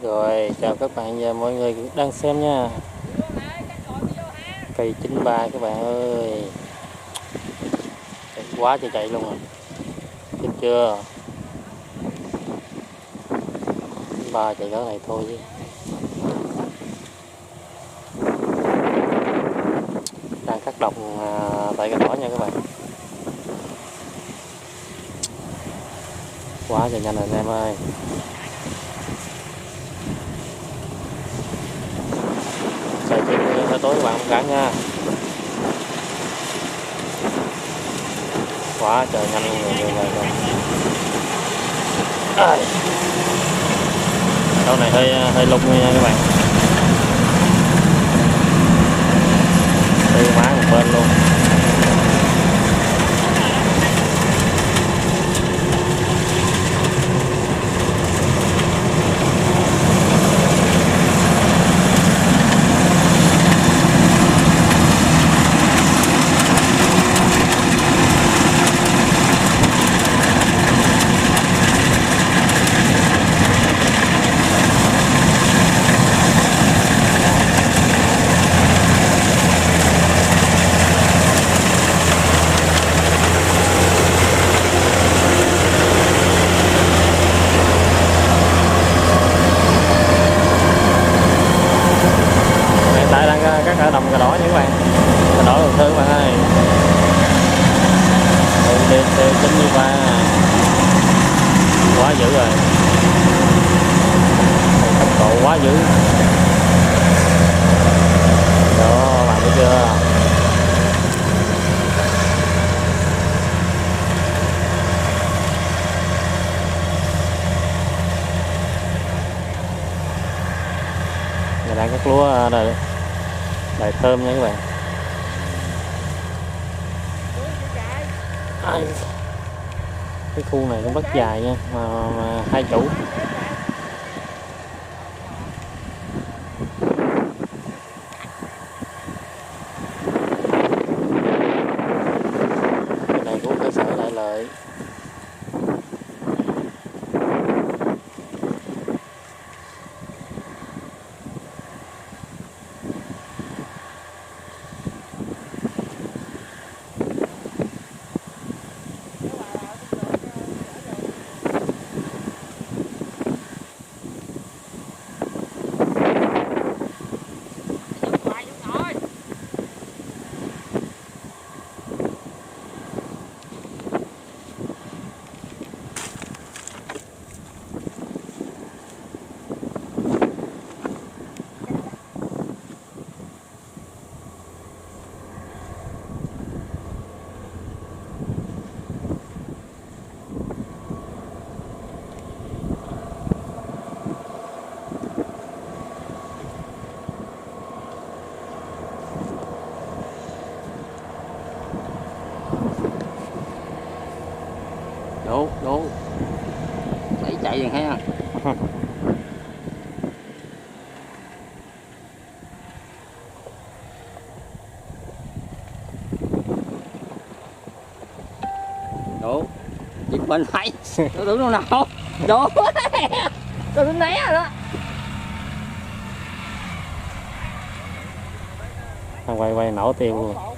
Rồi chào các bạn và mọi người đang xem nha. Cây 93 các bạn ơi, chạy quá trời chạy luôn rồi, thấy chưa? 93 chạy cỡ này thôi chứ. Đang cắt đồng tại cái đỏ nha các bạn. Quá trời nhanh rồi anh em ơi. Xài chim hơi tối các bạn không cản nha. Quá trời nhanh luôn rồi. Câu này hơi lung nha các bạn. Đi má một bên luôn. Các ở đồng cà đỏ nha các bạn, cà đỏ đầu thư các bạn ơi. DT 93 quá dữ rồi, tốc độ quá dữ đó bạn thấy chưa? Người đang cắt lúa rồi, lại thơm nha các bạn. Cái khu này cũng rất dài nha, mà hai chủ. Cái này của cơ sở Đại Lợi. Đổ chạy rồi thấy không? Đổ giật mình phải tôi tưởng đâu nào đổ tôi tính né rồi đó. Quay nổ tiêu luôn.